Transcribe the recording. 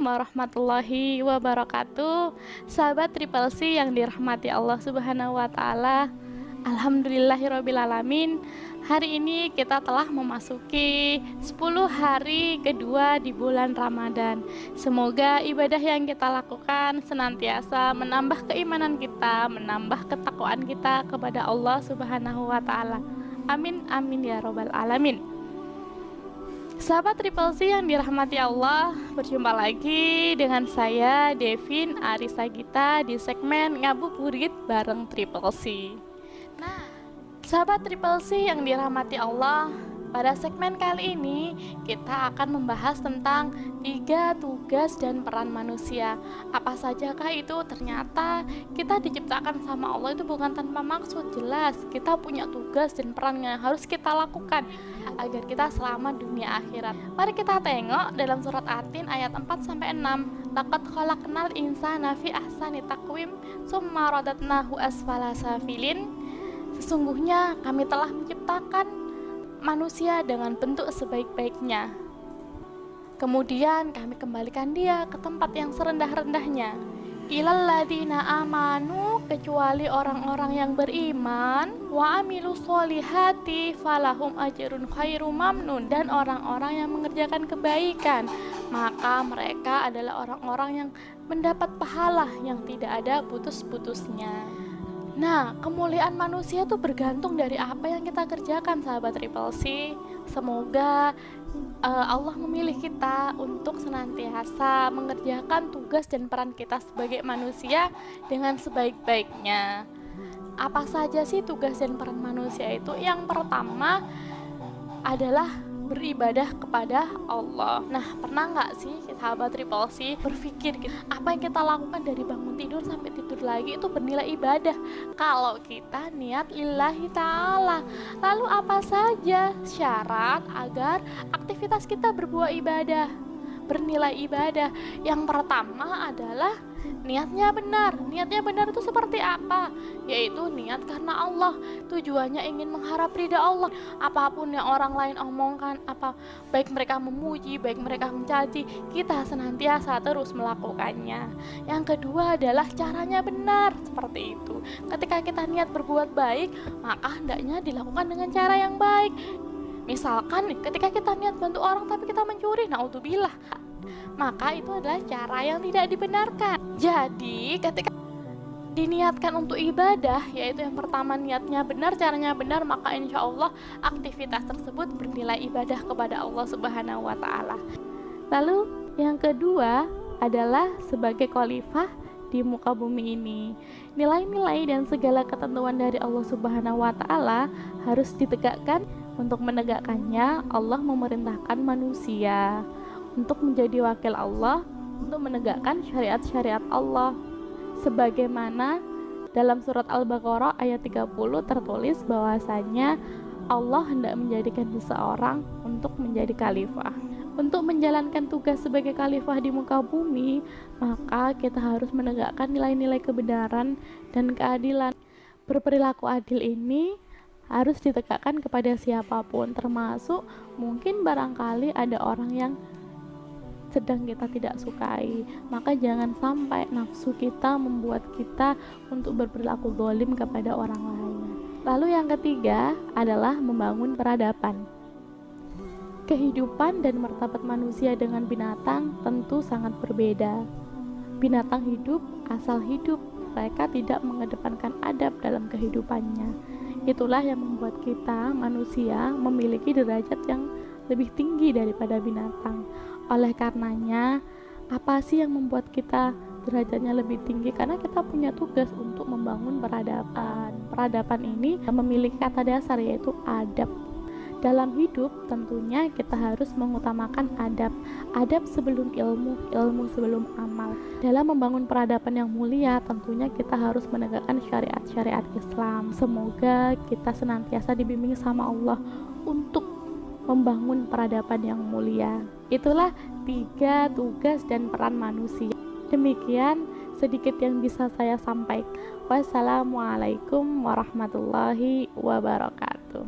warahmatullahi wabarakatuh. Sahabat Triple C yang dirahmati Allah Subhanahu wa taala. Alhamdulillahirrabbilalamin. Hari ini kita telah memasuki 10 hari kedua di bulan Ramadan. Semoga ibadah yang kita lakukan senantiasa menambah keimanan kita, menambah ketakwaan kita kepada Allah Subhanahu wa taala. Amin amin ya robbal alamin. Sahabat Triple C yang dirahmati Allah, berjumpa lagi dengan saya Devin Arisa Gita di segmen Ngabuburit bareng Triple C. Nah, sahabat Triple C yang dirahmati Allah, pada segmen kali ini kita akan membahas tentang 3 tugas dan peran manusia. Apa sajakah itu? Ternyata kita diciptakan sama Allah itu bukan tanpa maksud. Jelas kita punya tugas dan peran yang harus kita lakukan agar kita selamat dunia akhirat. Mari kita tengok dalam surat Atin ayat 4-6. Laqad khalaqnal insana fi ahsani taqwim summa radatnahu asfala safilin. Sesungguhnya kami telah menciptakan manusia dengan bentuk sebaik-baiknya. Kemudian kami kembalikan dia ke tempat yang serendah-rendahnya. Ilal ladina amanu, kecuali orang-orang yang beriman, wa amilu sholihati falahum ajrun khairu mamnun, dan orang-orang yang mengerjakan kebaikan, maka mereka adalah orang-orang yang mendapat pahala yang tidak ada putus-putusnya. Nah, kemuliaan manusia itu bergantung dari apa yang kita kerjakan, sahabat Triple C. Semoga Allah memilih kita untuk senantiasa mengerjakan tugas dan peran kita sebagai manusia dengan sebaik-baiknya. Apa saja sih tugas dan peran manusia itu? Yang pertama adalah beribadah kepada Allah. Nah, pernah nggak sih sahabat Triple C berpikir gitu, apa yang kita lakukan dari bangun tidur sampai tidur lagi itu bernilai ibadah kalau kita niat lillahi ta'ala? Lalu apa saja syarat agar aktivitas kita berbuah ibadah, bernilai ibadah? Yang pertama adalah niatnya benar. Niatnya benar itu seperti apa? Yaitu niat karena Allah. Tujuannya ingin mengharap ridha Allah. Apapun yang orang lain omongkan, baik mereka memuji, baik mereka mencaci, kita senantiasa terus melakukannya. Yang kedua adalah caranya benar. Seperti itu. Ketika kita niat berbuat baik, maka hendaknya dilakukan dengan cara yang baik. Misalkan ketika kita niat bantu orang tapi kita mencuri, naudzubillah, maka itu adalah cara yang tidak dibenarkan. Jadi ketika diniatkan untuk ibadah, yaitu yang pertama niatnya benar, caranya benar, maka insya Allah aktivitas tersebut bernilai ibadah kepada Allah Subhanahu wa ta'ala. Lalu yang kedua adalah sebagai khalifah di muka bumi ini. Nilai-nilai dan segala ketentuan dari Allah Subhanahu wa ta'ala harus ditegakkan. Untuk menegakkannya, Allah memerintahkan manusia untuk menjadi wakil Allah, untuk menegakkan syariat-syariat Allah. Sebagaimana dalam surat Al-Baqarah ayat 30 tertulis bahwasanya Allah hendak menjadikan seseorang untuk menjadi khalifah. Untuk menjalankan tugas sebagai khalifah di muka bumi, maka kita harus menegakkan nilai-nilai kebenaran dan keadilan. Berperilaku adil ini harus ditegakkan kepada siapapun, termasuk mungkin barangkali ada orang yang sedang kita tidak sukai, maka jangan sampai nafsu kita membuat kita untuk berperilaku zalim kepada orang lain. Lalu yang ketiga adalah membangun peradaban. Kehidupan dan martabat manusia dengan binatang tentu sangat berbeda. Binatang hidup asal hidup, mereka tidak mengedepankan adab dalam kehidupannya. Itulah yang membuat kita manusia memiliki derajat yang lebih tinggi daripada binatang. Oleh karenanya, apa sih yang membuat kita derajatnya lebih tinggi? Karena kita punya tugas untuk membangun peradaban. Peradaban ini memiliki kata dasar, yaitu adab. Dalam hidup tentunya kita harus mengutamakan adab. Adab sebelum ilmu, ilmu sebelum amal. Dalam membangun peradaban yang mulia, tentunya kita harus menegakkan syariat-syariat Islam. Semoga kita senantiasa dibimbing sama Allah untuk membangun peradaban yang mulia. Itulah 3 tugas dan peran manusia. Demikian sedikit yang bisa saya sampaikan. Wassalamualaikum warahmatullahi wabarakatuh.